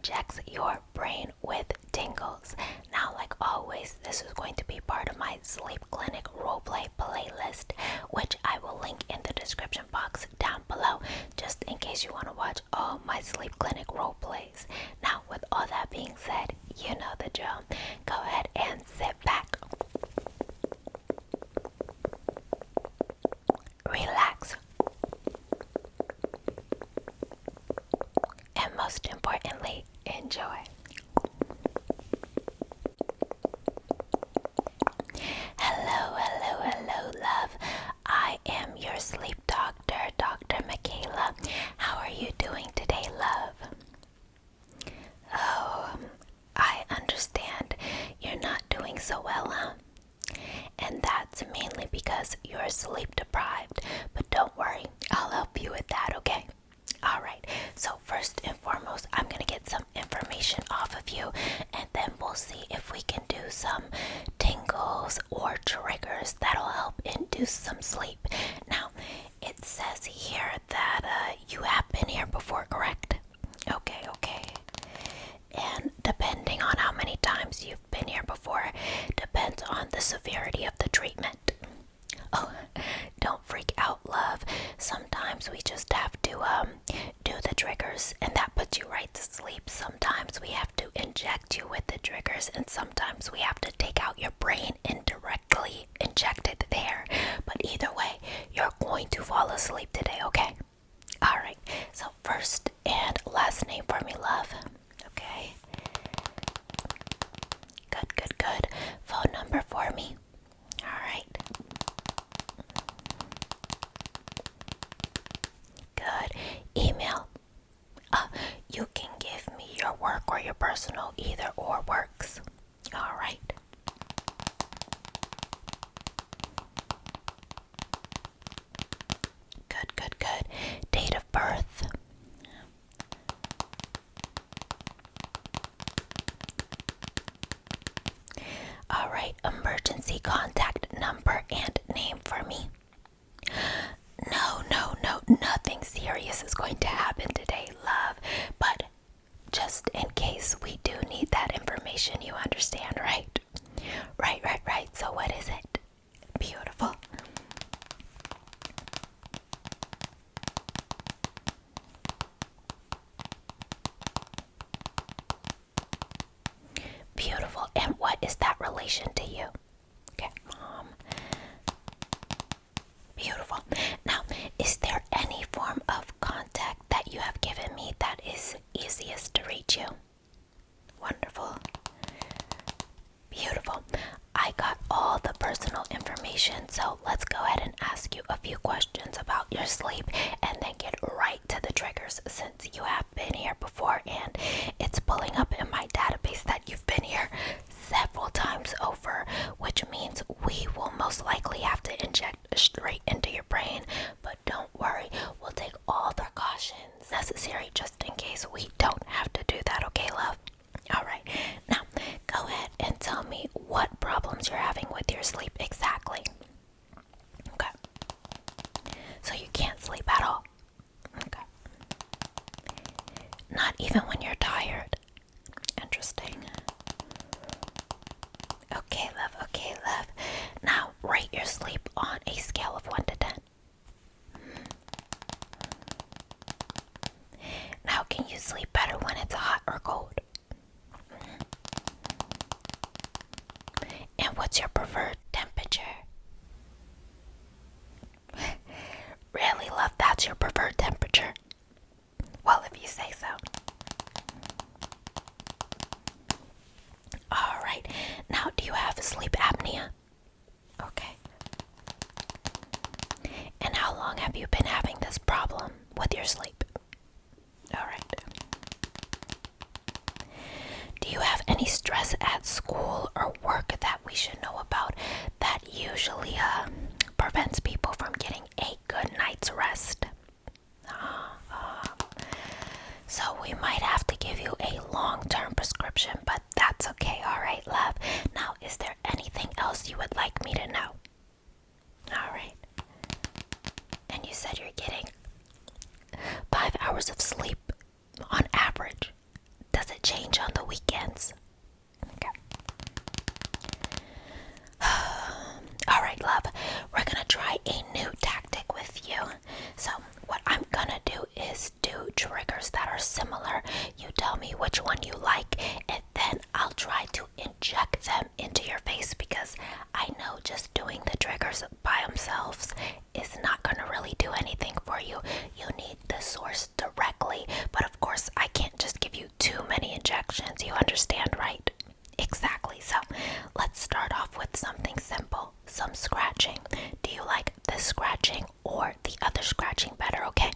injects your brain with tingles. Now, like always, this is going to be part of my sleep clinic roleplay playlist, which I will link in the description box down below, just in case you want to watch all my sleep clinic roleplays. Now, with all that being said, you know the drill. Go ahead and sit back, relax, and most importantly, enjoy. Hello, love. I am your sleep doctor, Dr. Kayla. How are you doing today, love? Oh, I understand you're not doing so well, huh? And that's mainly because you're sleep deprived. But don't worry, I'll help you with that, okay? Alright, so first and foremost, I'm going to get some information off of you, and then we'll see if we can do some tingles or triggers that'll help induce some sleep. Now, it says here that you have been here before, correct? Okay. And depending on how many times you've been here before, depends on the severity of the treatment. Oh, don't freak out, love. Sometimes we just have to do the triggers, and that puts you right to sleep. Sometimes we have to inject you with the triggers, and sometimes we have to take out your brain and directly inject it there. But either way, you're going to fall asleep today, okay? Alright, so first and last name for me, love. Okay. Good. Phone number for me. Alright. Good. Email. You can give me your work or your personal, either or works. Alright. Good. Date of birth. Alright, emergency contact number and name for me. No, nothing serious is going to happen today, love. But just in case we do need that information, you understand, right? Right. So what is it? Beautiful. Beautiful. And what is that relation to you? Okay, mom. Beautiful. Now, is there any form of contact that you have given me that is easiest to reach you? Wonderful. Beautiful. I got all the personal information, so let's go ahead and ask you a few questions about your sleep and then get right to the triggers, since you have been here before and it's pulling up in my database that you've been here several times over, which means we will most likely have to inject straight into your brain. But don't worry, we'll take all the cautions necessary just in case we don't have to do that, okay, love? Alright, now go ahead and tell me what problems you're having with your sleep exactly. Okay. So you can't sleep at all. Okay. Not even when you're tired. Interesting. Okay, love. Now rate your sleep on a scale of 1 to 10. Now, can you sleep better when it's hot or cold? And what's your preferred temperature? Really, love, that's your preferred temperature? Well, if you say so. Alright, now do you have sleep apnea? Okay. And how long have you been having this problem with your sleep? Alright. Do you have any stress at school or work that we should know about that usually prevents people from getting a good night's rest? So we might have to give you a long-term prescription, but that's okay. Alright, love. Now, is there anything else you would like me to know? Alright. And you said you're getting 5 hours of sleep on average. Does it which one you like, and then I'll try to inject them into your face, because I know just doing the triggers by themselves is not going to really do anything for you. You need the source directly, but of course I can't just give you too many injections, you understand, right? Exactly. So let's start off with something simple, some scratching. Do you like this scratching or the other scratching better? Okay,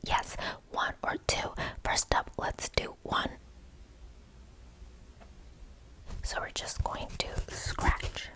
yes, 1 or 2. First up, let's do 1. So we're just going to scratch.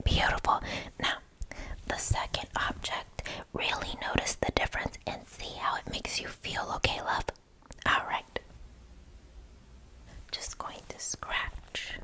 Beautiful. Now, the second object, really notice the difference and see how it makes you feel, okay, love? Alright. Just going to scratch.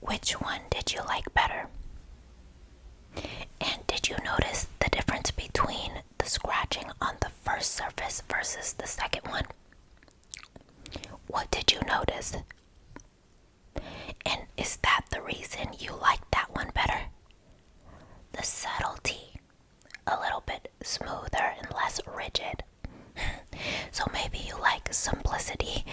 Which one did you like better? And did you notice the difference between the scratching on the first surface versus the second one? What did you notice? And is that the reason you like that one better? The subtlety, a little bit smoother and less rigid. So maybe you like simplicity.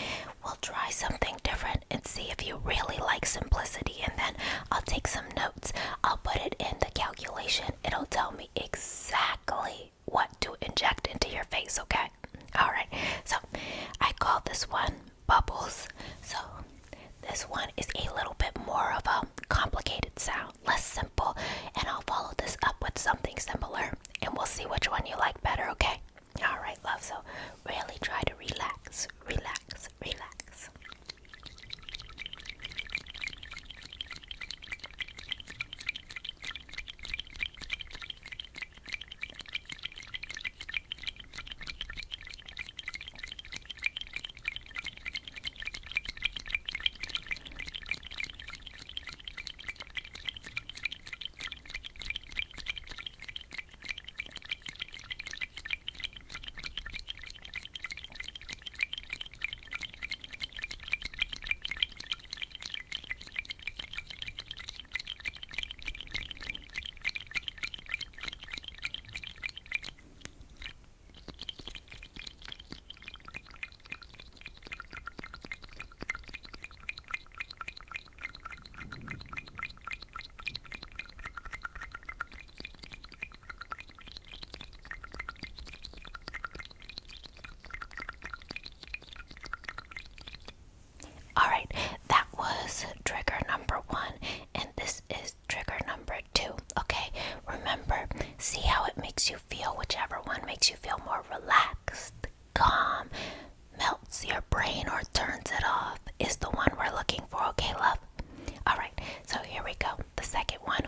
We'll try something different and see if you really like simplicity, and then I'll take some notes. I'll put it in the calculation. It'll tell me exactly what to inject into your face, okay? Alright, so I call this one bubbles. So this one is a little bit more of a complicated sound, less simple, and I'll follow this up with something simpler, and we'll see which one you like better, okay? Alright, love, so really try to relax, relax, relax. Alright, that was trigger number 1, and this is trigger number 2. Okay, remember, see how it makes you feel. Whichever one makes you feel more relaxed, calm, melts your brain or turns it off is the one we're looking for, okay, love? Alright, so here we go. The second one.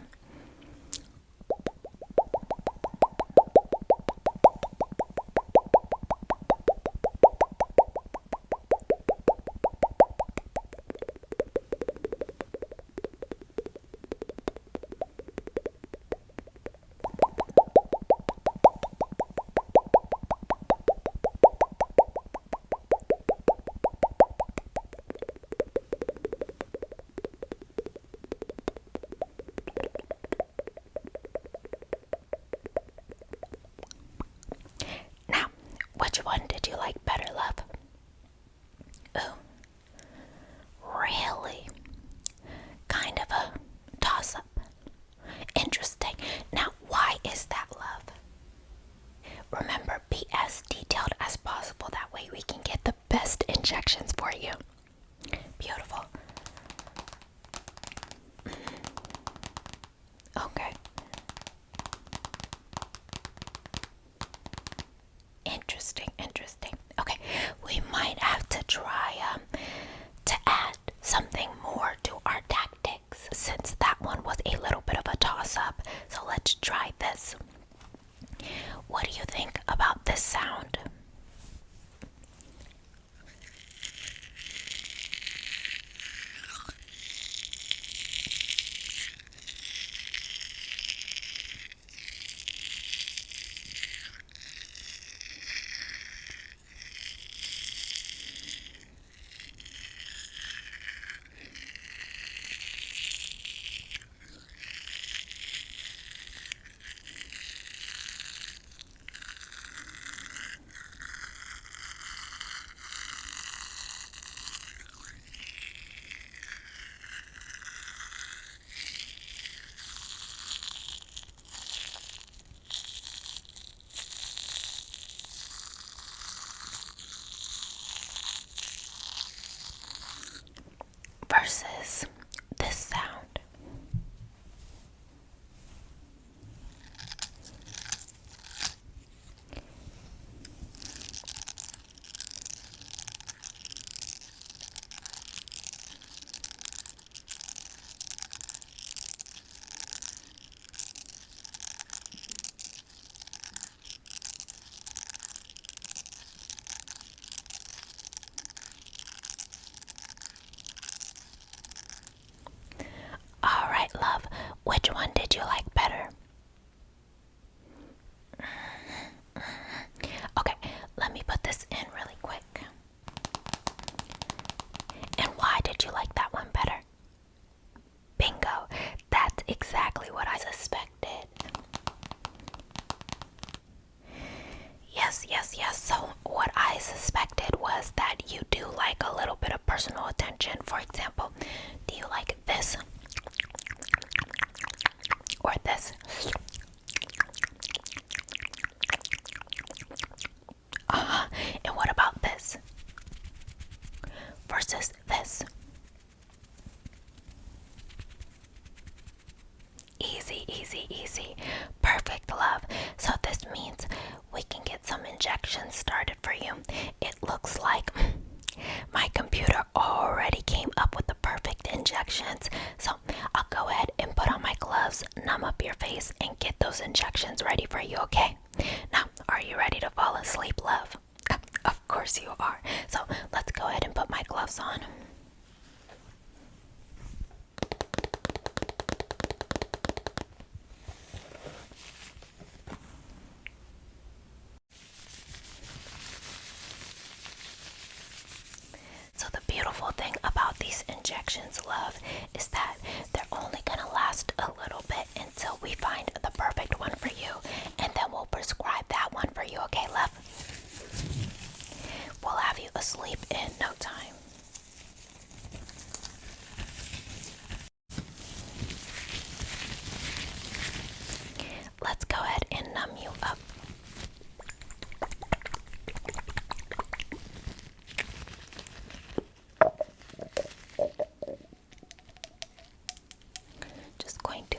one did you like better, love? Ooh, really? Kind of a toss-up. Interesting. Now, why is that, love? Remember, be as detailed as possible. That way we can get the best injections for you. Beautiful. Okay. Interesting. Okay, we might have to try to add something more to our tactics since that one was a little bit of a toss-up. So let's try this. What do you think about this sound? Versus this sound. Alright, love, which one did you like better? Okay, let me put this in really quick. And why did you like that one better? Bingo, that's exactly what I suspected. Yes. So what I suspected was that you do like a little bit of personal attention. For example, do you like this? Or this? And what about this? Versus this? Easy. Perfect, love. So this means we can get some injections started for you. It looks like my computer already came up with the perfect injections. So I'll go ahead and put on my gloves, numb up your face, and get those injections ready for you, okay? Now, are you ready to fall asleep, love? Of course you are. So let's go ahead and put my gloves on. So the beautiful thing about these injections, love, is that they're only gonna last a little bit until we find the perfect one for you, and then we'll prescribe that one for you, okay, love? We'll have you asleep in no time. Let's go ahead and numb you up. Just going to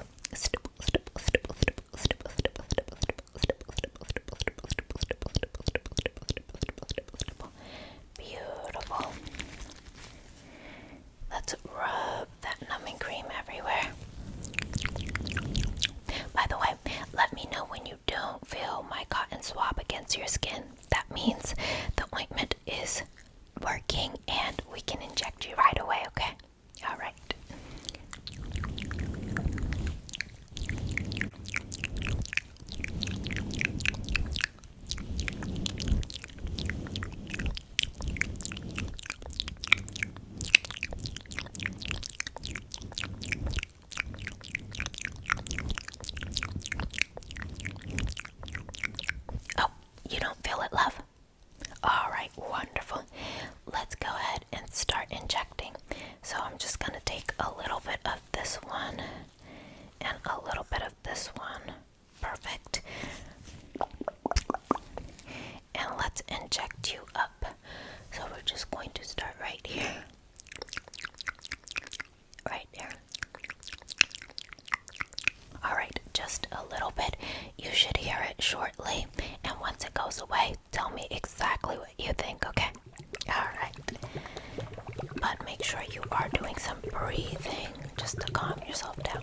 beautiful. Let's rub that numbing cream everywhere. By the way, let me know when you don't feel my cotton swab against your skin. That means the ointment is working and we can inject you right away, okay? Alright. Oh, you don't feel it, love? slowly, and once it goes away, tell me exactly what you think, okay? Alright. But make sure you are doing some breathing just to calm yourself down.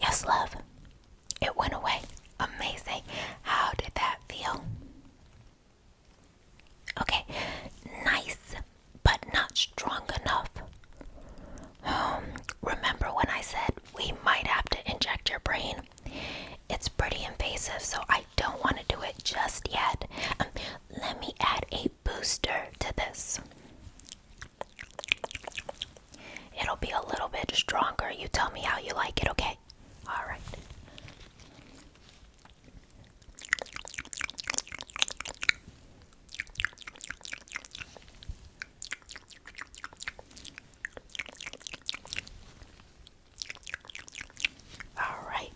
Yes, love. It went away. Amazing. How did that feel? Okay, nice, but not strong enough. Remember when I said we might have to inject your brain? It's pretty invasive, so I don't want to do it just yet. Let me add a booster to this. It'll be a little bit stronger. You tell me how you like it, okay? All right. All right.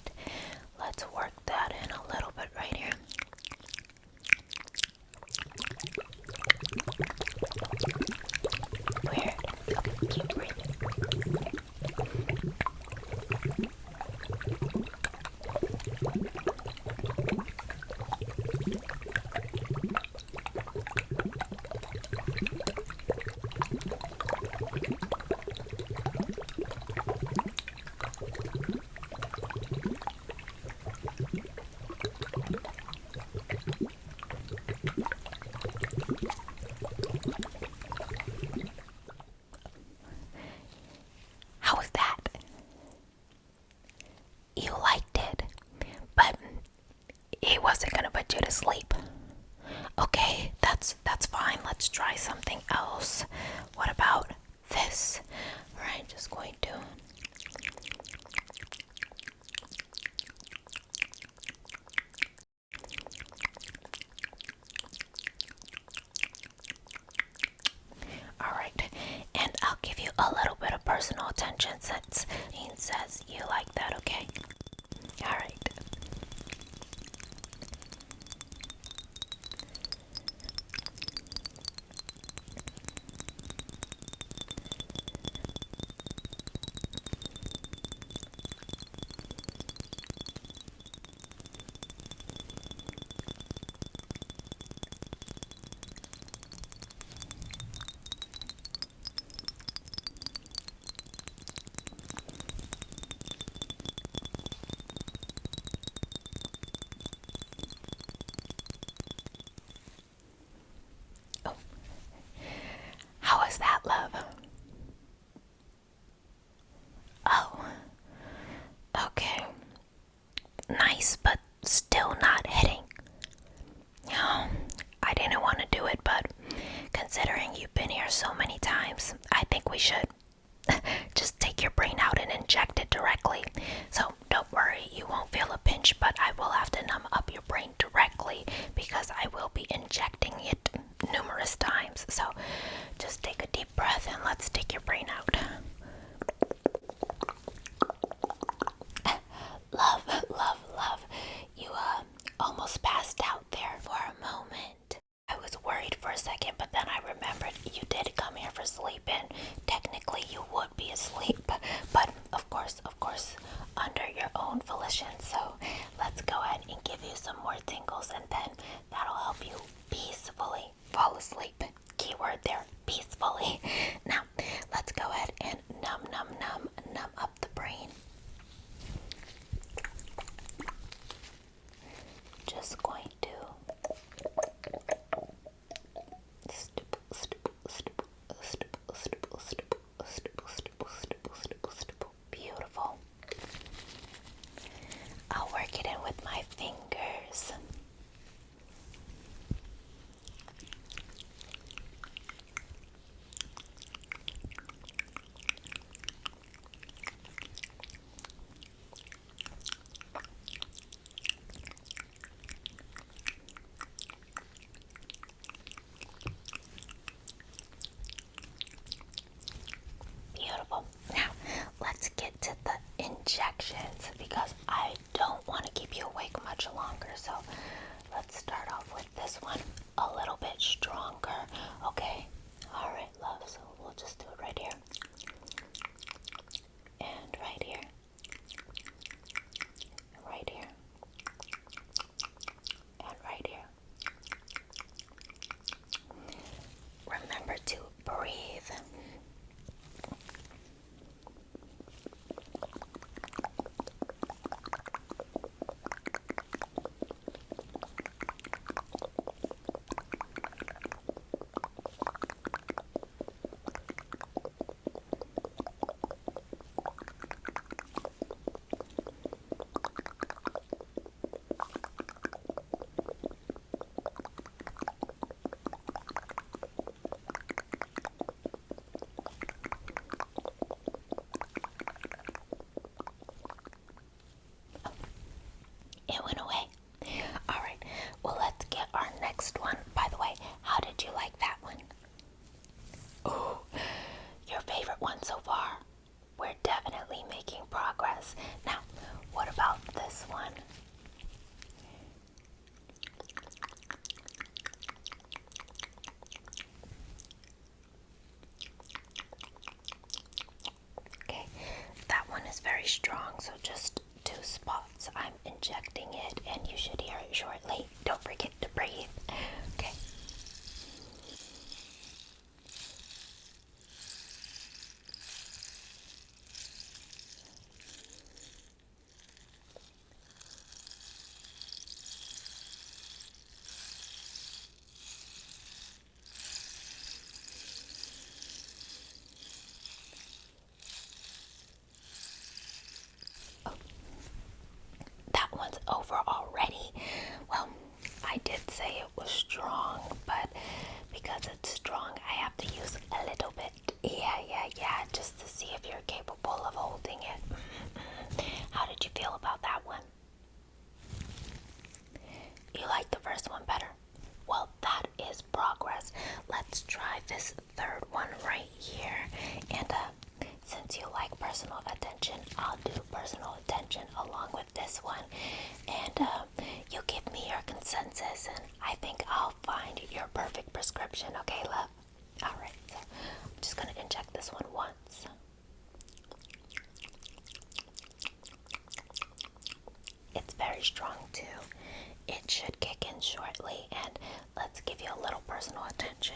Let's work that in a little bit right here. Weird. Okay, keep breathing. How was that? You liked it, but it wasn't gonna put you to sleep. Okay, that's fine. Let's try something else. What about this? Alright, just going to Alright, and I'll give you a little bit of personal attention since Ian says you like that, okay? Alright. How is that, love? Oh, okay. Nice, but still not hitting. I didn't want to do it, but considering you've been here so many times, I think we should just take your brain out and inject it directly. So don't worry, you won't feel a pinch, but I will have to numb up your brain directly because I will be injecting it numerous times. So just take a deep breath and let's take your brain out. Love, love, love. You almost passed out there for a moment. I was worried for a second, but then I remembered you did come here for sleep, and technically you would be asleep. But of course, under your own volition. So let's go ahead and give you some more tingles, and then that'll help you peacefully fall asleep. Keyword there, peacefully. Now, let's go ahead and numb up the brain. Just going to beautiful. I'll work it in with my fingers. You like the first one better? Well, that is progress. Let's try this third one right here. And since you like personal attention, I'll do personal attention along with this one. And you give me your consensus, and I think I'll find your perfect prescription, okay, love? Alright, so I'm just gonna inject this one once. It's very strong too. It should kick in shortly, and let's give you a little personal attention.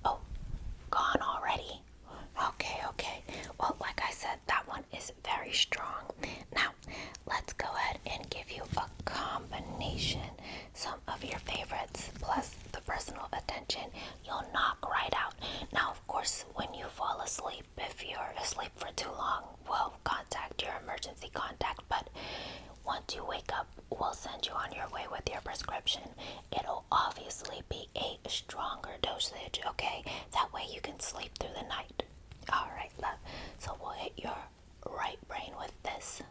Oh, gone already? Okay. Well, like I said, that one is very strong. Now, let's go ahead and give you a combination. Some of your favorites, plus the personal attention, you'll knock right out. Now, of course, when you fall asleep, if you're asleep for too long, we'll contact your emergency contact. But once you wake up, we'll send you on your way with your prescription. It'll obviously be a stronger dosage, okay? That way you can sleep through the night. Alright, love. So we'll hit your right brain with this.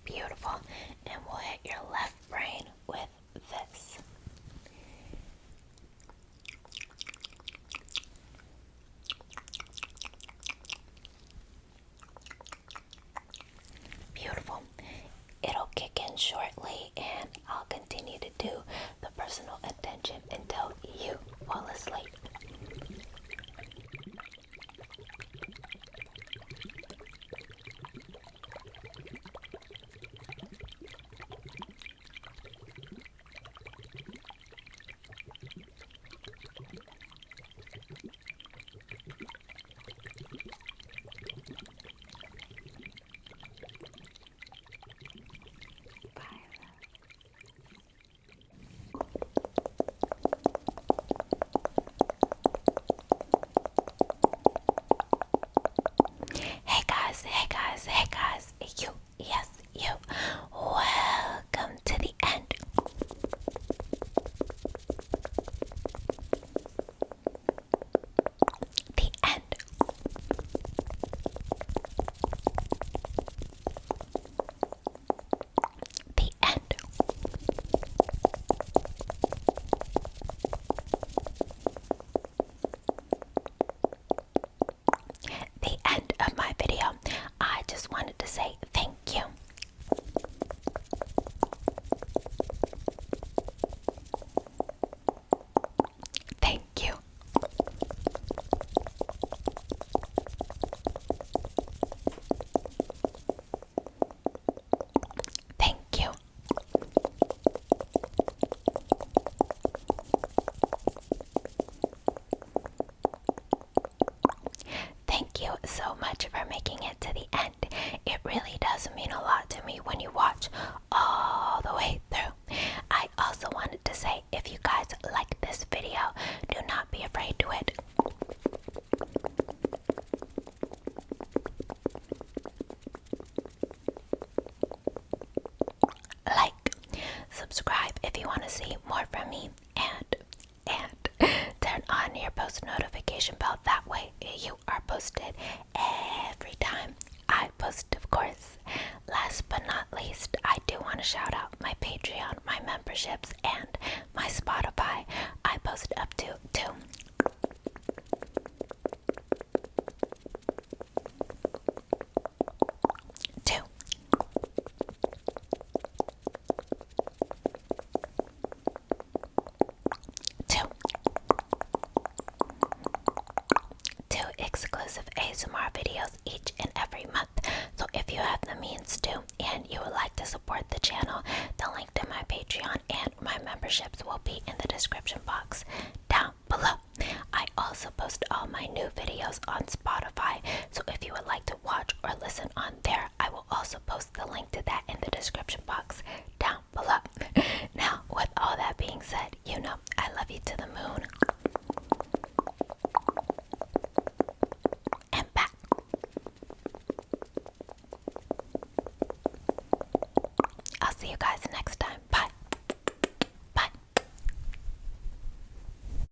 Beautiful. And we'll hit your left brain with this. Beautiful. It'll kick in shortly, and I'll continue to do the personal attention until you fall asleep. Hey guys, you. Welcome to the end. The end. The end. The end of my video. I just wanted to say thank you. Thank you. Thank you. Thank you so much for making it to the end. It really does mean a lot to me when you watch all the way through. I also wanted to say, if you guys like this video, do not be afraid to it. Like, subscribe if you want to see more from me, and turn on your post notification bell. That way you are posted every time I post, of course. Last but not least, I do want to shout out my Patreon, my memberships, and my Spotify. I post up to 2. Two exclusive ASMR videos each and every month. So if you have the means to, and you would like to support the channel, the link to my Patreon and my memberships will be in the description box down below. I also post all my new